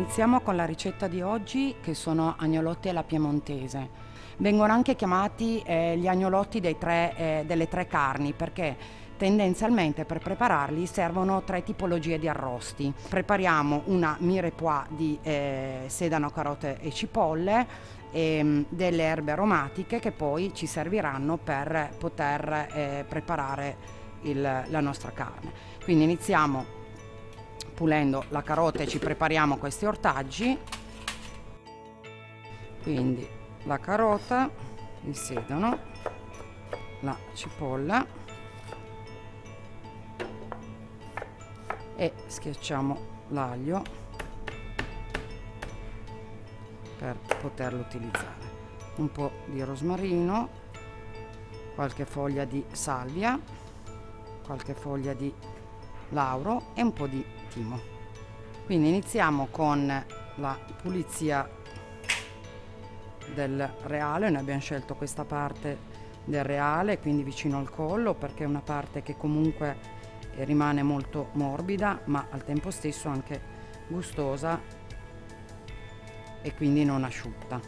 Iniziamo con la ricetta di oggi, che sono agnolotti alla piemontese. Vengono anche chiamati gli agnolotti delle tre carni, perché tendenzialmente per prepararli servono tre tipologie di arrosti. Prepariamo una mirepoix di sedano, carote e cipolle e delle erbe aromatiche che poi ci serviranno per poter preparare la nostra carne. Quindi iniziamo pulendo la carota e ci prepariamo questi ortaggi. Quindi la carota, il sedano, la cipolla e schiacciamo l'aglio per poterlo utilizzare. Un po' di rosmarino, qualche foglia di salvia, qualche foglia di lauro e un po' di timo. Quindi iniziamo con la pulizia del reale. Noi abbiamo scelto questa parte del reale, quindi vicino al collo, perché è una parte che comunque rimane molto morbida ma al tempo stesso anche gustosa e quindi non asciutta.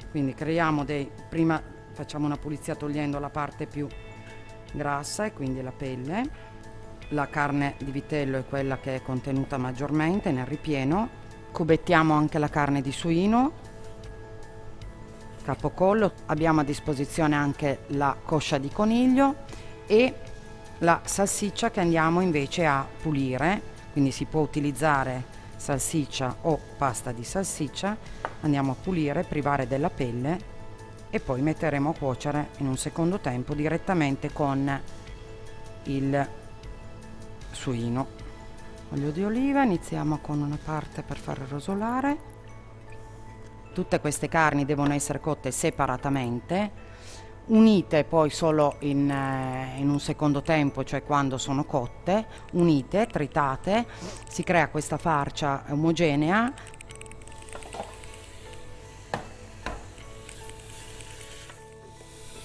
Quindi prima facciamo una pulizia togliendo la parte più grassa e quindi la pelle. La carne di vitello è quella che è contenuta maggiormente nel ripieno. Cubettiamo anche la carne di suino, capocollo. Abbiamo a disposizione anche la coscia di coniglio e la salsiccia che andiamo invece a pulire. Quindi si può utilizzare salsiccia o pasta di salsiccia. Andiamo a pulire, privare della pelle e poi metteremo a cuocere in un secondo tempo direttamente con il suino. Olio di oliva, iniziamo con una parte per far rosolare. Tutte queste carni devono essere cotte separatamente, unite poi solo in un secondo tempo, cioè quando sono cotte, unite, tritate, si crea questa farcia omogenea.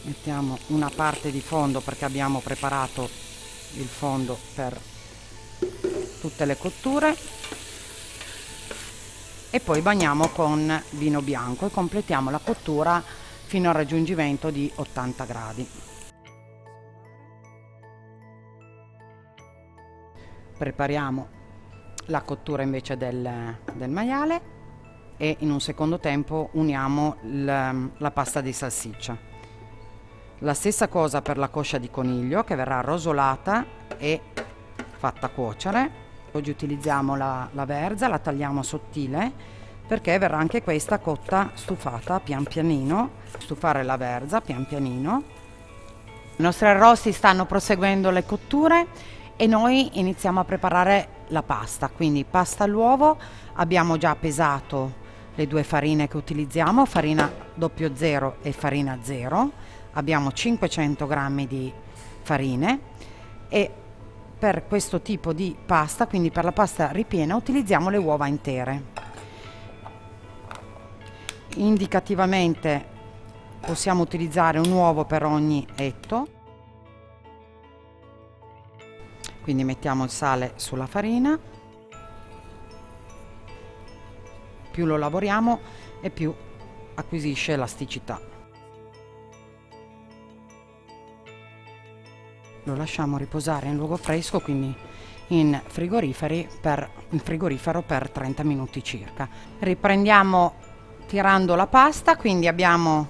Mettiamo una parte di fondo perché abbiamo preparato il fondo per tutte le cotture e poi bagniamo con vino bianco e completiamo la cottura fino al raggiungimento di 80 gradi. Prepariamo la cottura invece del maiale e in un secondo tempo uniamo la pasta di salsiccia. La stessa cosa per la coscia di coniglio, che verrà rosolata e fatta cuocere. Oggi utilizziamo la verza, la tagliamo sottile perché verrà anche questa cotta stufata pian pianino. Stufare la verza pian pianino. I nostri arrosti stanno proseguendo le cotture e noi iniziamo a preparare la pasta. Quindi pasta all'uovo, abbiamo già pesato le due farine che utilizziamo, farina 00 e farina 0. Abbiamo 500 grammi di farine e per questo tipo di pasta, quindi per la pasta ripiena, utilizziamo le uova intere. Indicativamente possiamo utilizzare un uovo per ogni etto. Quindi mettiamo il sale sulla farina. Più lo lavoriamo e più acquisisce elasticità. Lo lasciamo riposare in luogo fresco, quindi in frigorifero per 30 minuti circa. Riprendiamo tirando la pasta, quindi abbiamo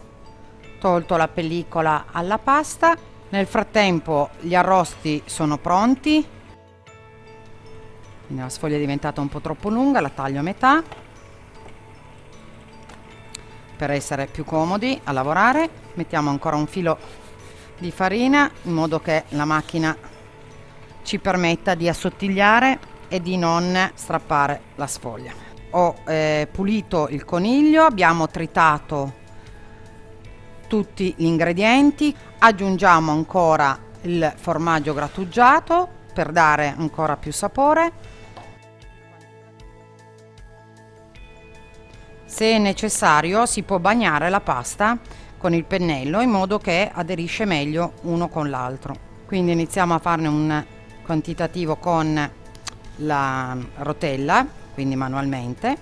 tolto la pellicola alla pasta. Nel frattempo gli arrosti sono pronti. Quindi la sfoglia è diventata un po' troppo lunga, la taglio a metà per essere più comodi a lavorare. Mettiamo ancora un filo di farina in modo che la macchina ci permetta di assottigliare e di non strappare la sfoglia. Ho pulito il coniglio, abbiamo tritato tutti gli ingredienti, aggiungiamo ancora il formaggio grattugiato per dare ancora più sapore. Se è necessario si può bagnare la pasta con il pennello in modo che aderisce meglio uno con l'altro. Quindi iniziamo a farne un quantitativo con la rotella, quindi manualmente.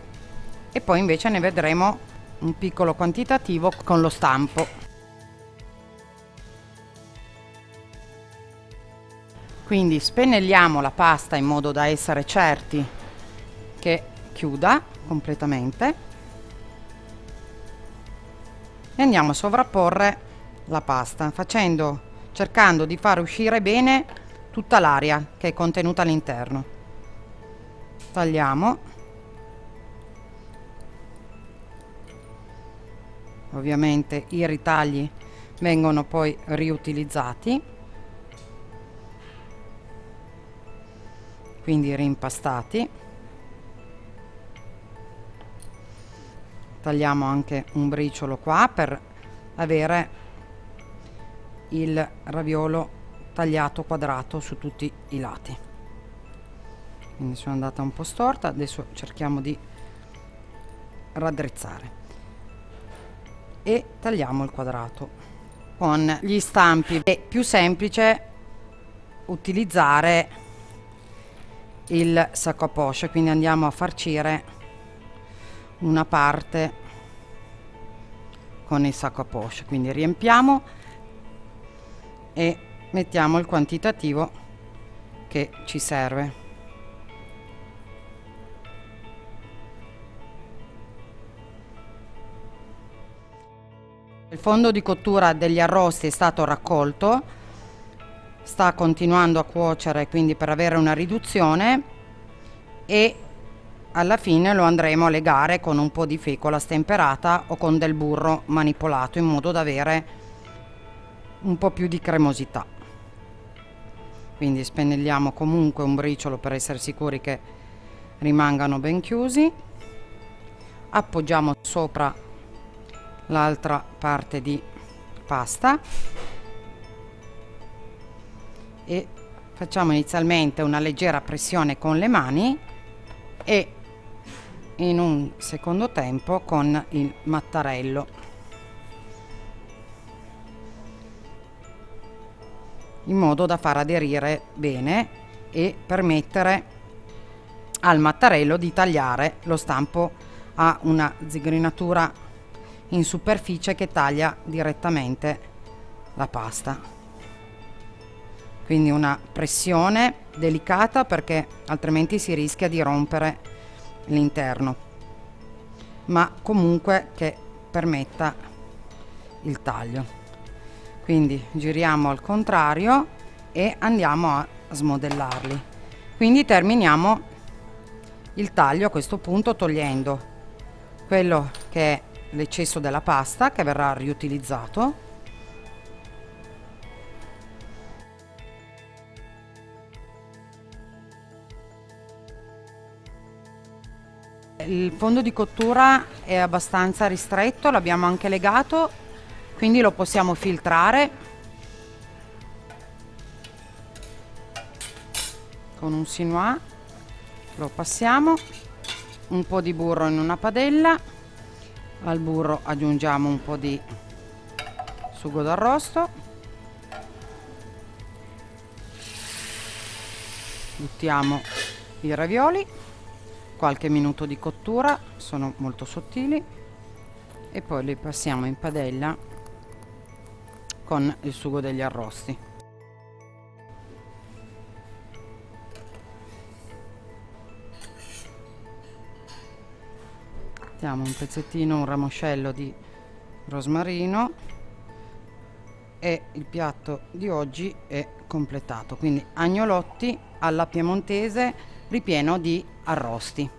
e poi invece ne vedremo un piccolo quantitativo con lo stampo. Quindi spennelliamo la pasta in modo da essere certi che chiuda completamente e andiamo a sovrapporre la pasta cercando di far uscire bene tutta l'aria che è contenuta all'interno. Tagliamo, ovviamente i ritagli vengono poi riutilizzati, quindi rimpastati. Tagliamo anche un briciolo qua per avere il raviolo tagliato quadrato su tutti i lati. Quindi sono andata un po' storta, adesso cerchiamo di raddrizzare e tagliamo il quadrato. Con gli stampi è più semplice utilizzare il sacco a poche, quindi andiamo a farcire una parte con il sacco a poche, quindi riempiamo e mettiamo il quantitativo che ci serve. Il fondo di cottura degli arrosti è stato raccolto, sta continuando a cuocere, quindi per avere una riduzione, e alla fine lo andremo a legare con un po' di fecola stemperata o con del burro manipolato in modo da avere un po' più di cremosità. Quindi spennelliamo comunque un briciolo per essere sicuri che rimangano ben chiusi, appoggiamo sopra l'altra parte di pasta e facciamo inizialmente una leggera pressione con le mani e in un secondo tempo con il mattarello, in modo da far aderire bene e permettere al mattarello di tagliare. Lo stampo ha una zigrinatura in superficie che taglia direttamente la pasta, quindi una pressione delicata perché altrimenti si rischia di rompere l'interno, ma comunque che permetta il taglio. Quindi giriamo al contrario e andiamo a smodellarli. Quindi terminiamo il taglio a questo punto togliendo quello che è l'eccesso della pasta che verrà riutilizzato, il fondo di cottura è abbastanza ristretto, l'abbiamo anche legato, quindi lo possiamo filtrare con un sinois, lo passiamo, un po' di burro in una padella, al burro aggiungiamo un po' di sugo d'arrosto, buttiamo i ravioli, qualche minuto di cottura, sono molto sottili, e poi li passiamo in padella con il sugo degli arrosti. Mettiamo un pezzettino, un ramoscello di rosmarino e il piatto di oggi è completato. Quindi agnolotti alla piemontese ripieno di arrosti.